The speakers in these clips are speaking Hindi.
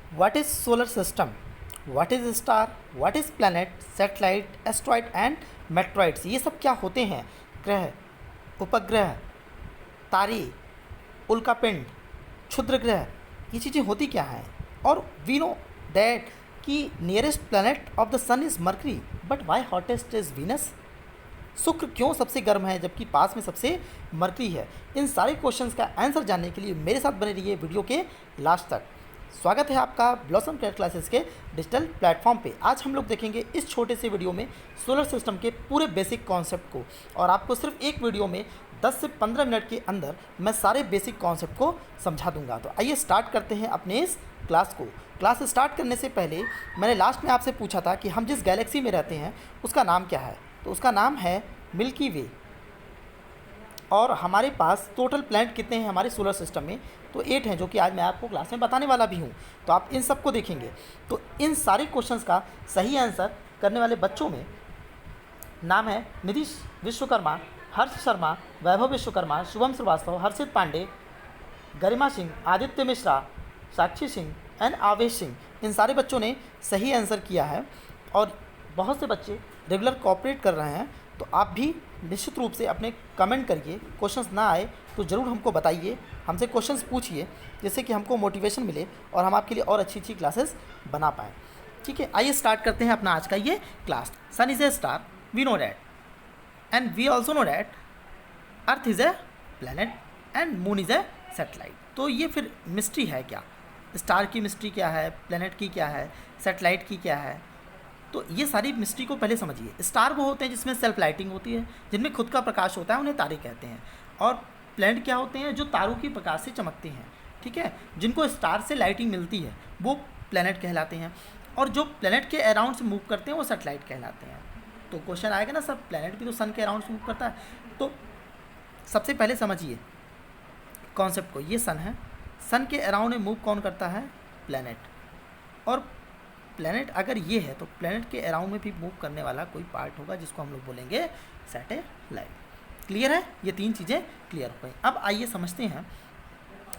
What is solar system? What is star? What is planet, satellite, asteroid and meteorites? ये सब क्या होते हैं? ग्रह, उपग्रह, तारे, उल्कापिंड, क्षुद्र ग्रह, ये चीज़ें होती क्या हैं? और वी नो दैट कि nearest planet of the sun is Mercury, but why hottest is Venus? शुक्र क्यों सबसे गर्म है जबकि पास में सबसे मरकरी है? इन सारे क्वेश्चंस का आंसर जानने के लिए मेरे साथ बने रहिए वीडियो के लास्ट तक। स्वागत है आपका ब्लॉसम कैट क्लासेस के डिजिटल प्लेटफॉर्म पे। आज हम लोग देखेंगे इस छोटे से वीडियो में सोलर सिस्टम के पूरे बेसिक कॉन्सेप्ट को, और आपको सिर्फ एक वीडियो में 10 से 15 मिनट के अंदर मैं सारे बेसिक कॉन्सेप्ट को समझा दूंगा। तो आइए स्टार्ट करते हैं अपने इस क्लास को। क्लास स्टार्ट करने से पहले मैंने लास्ट में आपसे पूछा था कि हम जिस गैलेक्सी में रहते हैं उसका नाम क्या है, तो उसका नाम है मिल्की वे। और हमारे पास टोटल प्लैनेट कितने हैं हमारे सोलर सिस्टम में? तो 8 हैं, जो कि आज मैं आपको क्लास में बताने वाला भी हूँ। तो आप इन सब को देखेंगे। तो इन सारे क्वेश्चंस का सही आंसर करने वाले बच्चों में नाम है निधि विश्वकर्मा, हर्ष शर्मा, वैभव विश्वकर्मा, शुभम श्रीवास्तव, हर्षित पांडे, गरिमा सिंह, आदित्य मिश्रा, साक्षी सिंह एंड आवेश सिंह। इन सारे बच्चों ने सही आंसर किया है और बहुत से बच्चे रेगुलर कोऑपरेट कर रहे हैं। तो आप भी निश्चित रूप से अपने कमेंट करिए। क्वेश्चंस ना आए तो ज़रूर हमको बताइए, हमसे क्वेश्चंस पूछिए, जिससे कि हमको मोटिवेशन मिले और हम आपके लिए और अच्छी अच्छी क्लासेस बना पाएँ। ठीक है, आइए स्टार्ट करते हैं अपना आज का ये class. Sun is a star, we know that, and we also know that earth is a planet and moon is a satellite. तो ये फिर मिस्ट्री है क्या? स्टार की मिस्ट्री क्या है, प्लैनेट की क्या है, सैटेलाइट की क्या है? तो ये सारी मिस्ट्री को पहले समझिए। स्टार वो होते हैं जिसमें सेल्फ लाइटिंग होती है, जिनमें खुद का प्रकाश होता है, उन्हें तारे कहते हैं। और प्लैनेट क्या होते हैं? जो तारों की प्रकाश से चमकते हैं, ठीक है, जिनको स्टार से लाइटिंग मिलती है, वो प्लैनेट कहलाते हैं। और जो प्लैनेट के अराउंड से मूव करते हैं वो सैटेलाइट कहलाते हैं। तो क्वेश्चन आएगा ना, सब प्लैनेट भी तो सन के अराउंड से मूव करता है। तो सबसे पहले समझिए कॉन्सेप्ट को। ये सन है, सन के अराउंड में मूव कौन करता है? प्लैनेट। और प्लैनेट अगर ये है तो प्लैनेट के अराउंड में भी मूव करने वाला कोई पार्ट होगा जिसको हम लोग बोलेंगे सैटेलाइट। क्लियर है? ये तीन चीज़ें क्लियर हो गई। अब आइए समझते हैं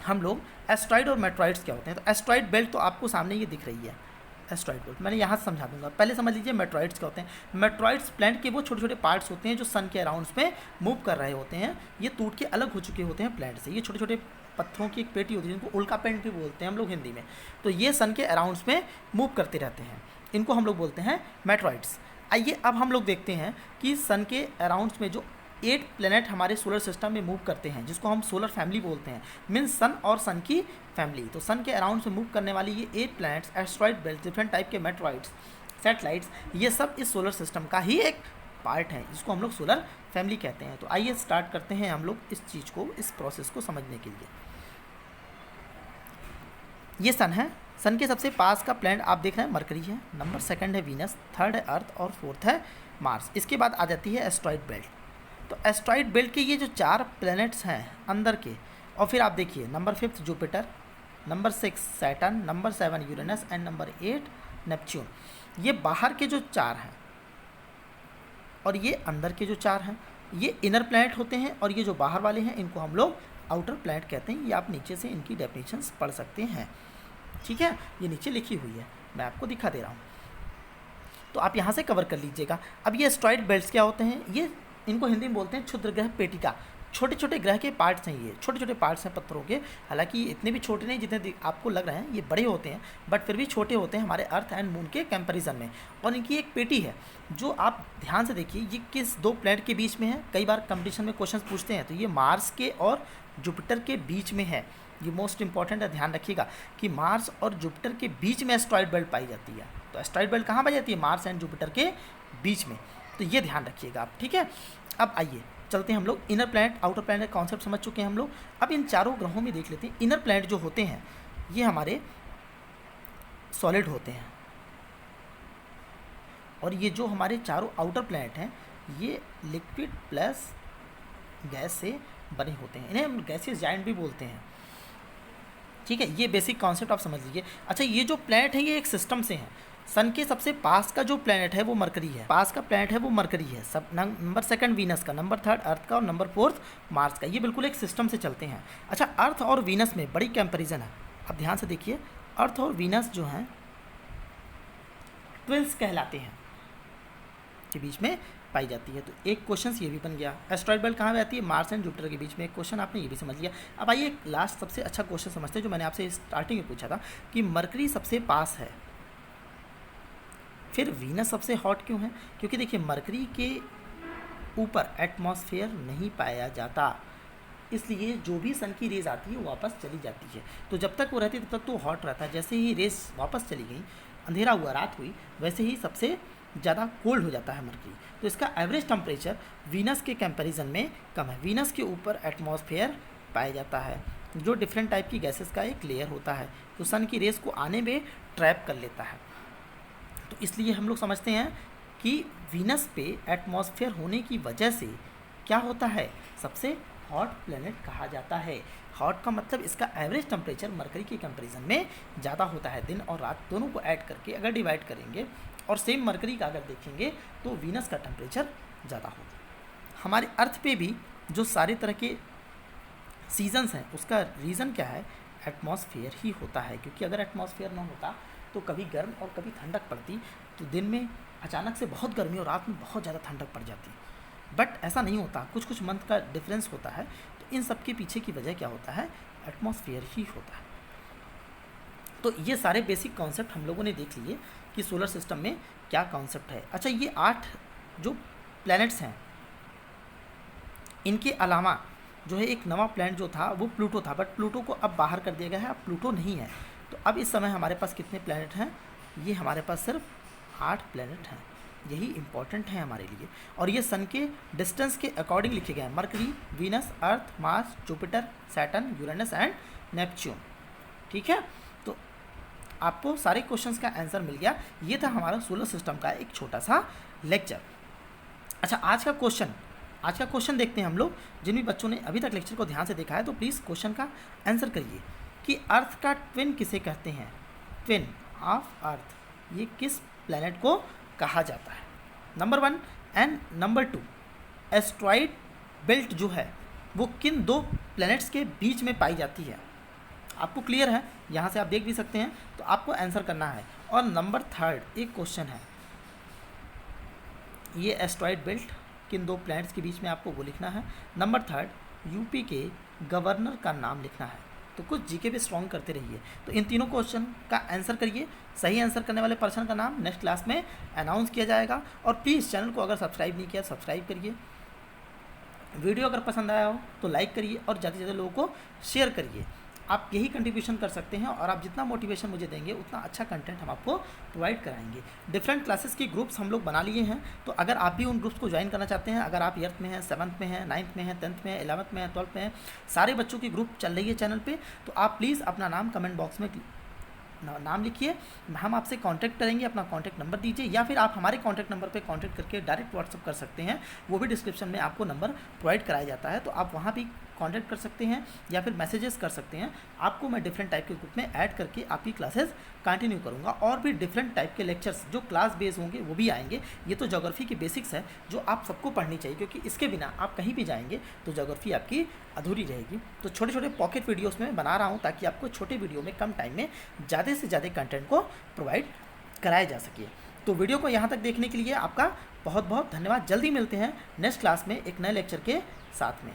हम लोग एस्ट्रॉइड और मेटरॉइड्स क्या होते हैं। तो एस्ट्रॉइड बेल्ट तो आपको सामने ये दिख रही है, एस्ट्रॉइड बेल्ट मैंने यहाँ से समझा दूंगा। पहले समझ लीजिए मेटरॉइड्स क्या होते हैं। मेटरॉइड्स प्लैनेट के वो छोटे छोटे पार्ट्स होते हैं जो सन के अराउंड्स में मूव कर रहे होते हैं। ये टूट के अलग हो चुके होते हैं प्लैनेट से। ये छोटे छोटे पत्थरों की एक पेटी होती है जिनको उल्कापिंड भी बोलते हैं हम लोग हिंदी में। तो ये सन के अराउंड्स में मूव करते रहते हैं, इनको हम लोग बोलते हैं मेटरॉइड्स। आइए अब हम लोग देखते हैं कि सन के अराउंड्स में जो 8 प्लैनेट हमारे सोलर सिस्टम में मूव करते हैं, जिसको हम सोलर फैमिली बोलते हैं, मीन्स सन और सन की फैमिली। तो सन के अराउंड से मूव करने वाली ये 8 planets, asteroid belt, different type के मेटरॉइड्स, सैटेलाइट्स, ये सब इस सोलर सिस्टम का ही एक पार्ट है, जिसको हम लोग सोलर फैमिली कहते हैं। तो आइए स्टार्ट करते हैं हम लोग इस चीज़ को, इस प्रोसेस को समझने के लिए। ये सन है, सन के सबसे पास का प्लैनेट आप देख रहे हैं मरकरी है, नंबर 2 है वीनस, 3 है अर्थ और 4 है मार्स। इसके बाद आ जाती है एस्ट्रॉइड बेल्ट। तो एस्ट्रॉइड बेल्ट के ये जो 4 प्लैनेट्स हैं अंदर के, और फिर आप देखिए number 5 Jupiter, number 6 Saturn, number 7 Uranus and number 8 Neptune. ये बाहर के जो 4 हैं और ये अंदर के जो 4 हैं, ये इनर प्लैनेट होते हैं, और ये जो बाहर वाले हैं इनको हम लोग आउटर प्लैनेट कहते हैं। ये आप नीचे से इनकी डेफिनेशंस पढ़ सकते हैं, ठीक है, ये नीचे लिखी हुई है, मैं आपको दिखा दे रहा हूँ, तो आप यहाँ से कवर कर लीजिएगा। अब ये एस्ट्रॉइड बेल्ट्स क्या होते हैं? ये इनको हिंदी में बोलते हैं क्षुद्र ग्रह पेटिका। छोटे छोटे ग्रह के पार्ट्स हैं, ये छोटे छोटे पार्ट्स हैं पत्थरों के। हालांकि इतने भी छोटे नहीं जितने आपको लग रहे हैं, ये बड़े होते हैं, बट फिर भी छोटे होते हैं हमारे अर्थ एंड मून के कंपैरिजन में। और इनकी एक पेटी है जो आप ध्यान से देखिए, ये किस 2 प्लैनेट के बीच में है। कई बार कंपटीशन में क्वेश्चन पूछते हैं, तो ये मार्स के और जुपिटर के बीच में है। ये मोस्ट इंपॉर्टेंट है, ध्यान रखिएगा कि मार्स और जुपिटर के बीच में एस्ट्रॉइड बेल्ट पाई जाती है। तो एस्ट्रॉइड बेल्ट कहाँ पाई जाती है? मार्स एंड जुपिटर के बीच में। तो ये ध्यान रखिएगा आप, ठीक है। अब आइए चलते हैं हम लोग इनर प्लैनेट आउटर प्लैनेट का कॉन्सेप्ट समझ चुके हैं हम लोग। अब इन चारों ग्रहों में देख लेते हैं। इनर प्लैनेट जो होते हैं ये हमारे सॉलिड होते हैं, और ये जो हमारे चारों आउटर प्लैनेट हैं ये लिक्विड प्लस गैस से बने होते हैं। इन्हें हम गैसियस जायंट भी बोलते हैं, ठीक है। ये बेसिक कॉन्सेप्ट आप समझ लीजिए। अच्छा, ये जो प्लैनेट है ये एक सिस्टम से हैं। सन के सबसे पास का जो प्लैनेट है वो मरकरी है, पास का प्लैनेट है वो मरकरी है। सब नंबर 2 वीनस का, नंबर 3 अर्थ का और नंबर 4 मार्स का। ये बिल्कुल एक सिस्टम से चलते हैं। अच्छा, अर्थ और वीनस में बड़ी कंपैरिजन है। अब ध्यान से देखिए, अर्थ और वीनस जो हैं ट्विंस कहलाते हैं, के बीच में पाई जाती है। तो एक क्वेश्चन ये भी बन गया। एस्ट्रॉइड बेल्ट कहाँ पे आती है? मार्स एंड जुपिटर के बीच में। एक क्वेश्चन आपने ये भी समझ लिया। अब आइए एक लास्ट सबसे अच्छा क्वेश्चन समझते हैं जो मैंने आपसे स्टार्टिंग में पूछा था कि मरकरी सबसे पास है, फिर वीनस सबसे हॉट क्यों है? क्योंकि देखिए मरकरी के ऊपर एटमॉस्फेयर नहीं पाया जाता, इसलिए जो भी सन की रेज आती है वो वापस चली जाती है। तो जब तक वो रहती है तब तक तो हॉट रहता है, जैसे ही रेज वापस चली गई, अंधेरा हुआ, रात हुई, वैसे ही सबसे ज़्यादा कोल्ड हो जाता है मरकरी। तो इसका एवरेज टेम्परेचर वीनस के कंपैरिजन में कम है। वीनस के ऊपर एटमॉस्फेयर पाया जाता है जो डिफरेंट टाइप की गैसेस का एक लेयर होता है, तो सन की रेस को आने में ट्रैप कर लेता है। तो इसलिए हम लोग समझते हैं कि वीनस पे एटमॉस्फेयर होने की वजह से क्या होता है, सबसे हॉट प्लेनेट कहा जाता है। हॉट का मतलब इसका एवरेज टेम्परेचर मरकरी के कंपैरिजन में ज़्यादा होता है। दिन और रात दोनों को ऐड करके अगर डिवाइड करेंगे और सेम मरकरी का अगर देखेंगे तो वीनस का टेम्परेचर ज़्यादा होता है। हमारे अर्थ पे भी जो सारे तरह के सीजन्स हैं उसका रीज़न क्या है? एटमॉस्फेयर ही होता है, क्योंकि अगर एटमॉस्फेयर ना होता तो कभी गर्म और कभी ठंडक पड़ती, तो दिन में अचानक से बहुत गर्मी और रात में बहुत ज़्यादा ठंडक पड़ जाती। बट ऐसा नहीं होता, कुछ कुछ मंथ का डिफरेंस होता है। तो इन सब के पीछे की वजह क्या होता है? एटमॉस्फेयर ही होता है। तो ये सारे बेसिक कॉन्सेप्ट हम लोगों ने देख लिए कि सोलर सिस्टम में क्या कॉन्सेप्ट है। अच्छा, ये 8 जो प्लैनेट्स हैं, इनके अलावा जो है एक नवा प्लैनेट जो था वो प्लूटो था, बट प्लूटो को अब बाहर कर दिया गया है, अब प्लूटो नहीं है। तो अब इस समय हमारे पास कितने प्लैनेट हैं? ये हमारे पास सिर्फ 8 प्लैनेट हैं। यही इम्पॉर्टेंट है हमारे लिए, और ये सन के डिस्टेंस के अकॉर्डिंग लिखे गए हैं। Mercury, Venus, earth, Mars, Jupiter, Saturn, Uranus and Neptune. ठीक है, तो आपको सारे क्वेश्चंस का आंसर मिल गया। ये था हमारा सोलर सिस्टम का एक छोटा सा लेक्चर। अच्छा, आज का क्वेश्चन देखते हैं हम लोग। जिन भी बच्चों ने अभी तक लेक्चर को ध्यान से देखा है तो प्लीज़ क्वेश्चन का आंसर करिए कि अर्थ का ट्विन किसे कहते हैं? ट्विन ऑफ अर्थ, ये किस प्लैनेट को कहा जाता है? Number 1 and number 2, asteroid belt जो है वो किन 2 प्लैनेट्स के बीच में पाई जाती है? आपको क्लियर है, यहाँ से आप देख भी सकते हैं, तो आपको आंसर करना है। और नंबर 3 एक क्वेश्चन है, ये एस्ट्रॉइड बेल्ट किन 2 प्लैनेट्स के बीच में, आपको वो लिखना है। नंबर 3 यूपी के गवर्नर का नाम लिखना है। तो कुछ जीके भी स्ट्रॉन्ग करते रहिए। तो इन तीनों क्वेश्चन का आंसर करिए। सही आंसर करने वाले पर्सन का नाम नेक्स्ट क्लास में अनाउंस किया जाएगा। और प्लीज़ चैनल को अगर सब्सक्राइब नहीं किया, सब्सक्राइब करिए। वीडियो अगर पसंद आया हो तो लाइक करिए और ज़्यादा से ज़्यादा लोगों को शेयर करिए। आप यही कंट्रीब्यूशन कर सकते हैं, और आप जितना मोटिवेशन मुझे देंगे उतना अच्छा कंटेंट हम आपको प्रोवाइड कराएंगे। डिफरेंट क्लासेस के ग्रुप्स हम लोग बना लिए हैं, तो अगर आप भी उन ग्रुप्स को ज्वाइन करना चाहते हैं, अगर आप 8th में हैं, 7th में हैं, 9th में हैं, 10th में हैं, 11th में हैं, 12th में हैं, सारे बच्चों की ग्रुप चल रही है चैनल पे, तो आप प्लीज़ अपना नाम कमेंट बॉक्स में नाम लिखिए, हम आपसे कांटेक्ट करेंगे। अपना कांटेक्ट नंबर दीजिए, या फिर आप हमारे कांटेक्ट नंबर पे कांटेक्ट करके डायरेक्ट व्हाट्सअप कर सकते हैं। वो भी डिस्क्रिप्शन में आपको नंबर प्रोवाइड कराया जाता है, तो आप वहाँ भी कांटेक्ट कर सकते हैं या फिर मैसेजेस कर सकते हैं। आपको मैं डिफरेंट टाइप के ग्रुप में ऐड करके आपकी क्लासेस कंटिन्यू करूँगा, और भी डिफरेंट टाइप के लेक्चर्स जो क्लास बेस होंगे वो भी आएंगे। ये तो ज्योग्राफी की बेसिक्स है जो आप सबको पढ़नी चाहिए, क्योंकि इसके बिना आप कहीं भी जाएंगे तो ज्योग्राफी आपकी अधूरी रहेगी। तो छोटे छोटे पॉकेट वीडियोस में बना रहा हूँ ताकि आपको छोटे वीडियो में कम टाइम में ज़्यादा से ज़्यादा कंटेंट को प्रोवाइड कराया जा सके। तो वीडियो को यहाँ तक देखने के लिए आपका बहुत बहुत धन्यवाद। जल्दी मिलते हैं नेक्स्ट क्लास में एक नए लेक्चर के साथ में।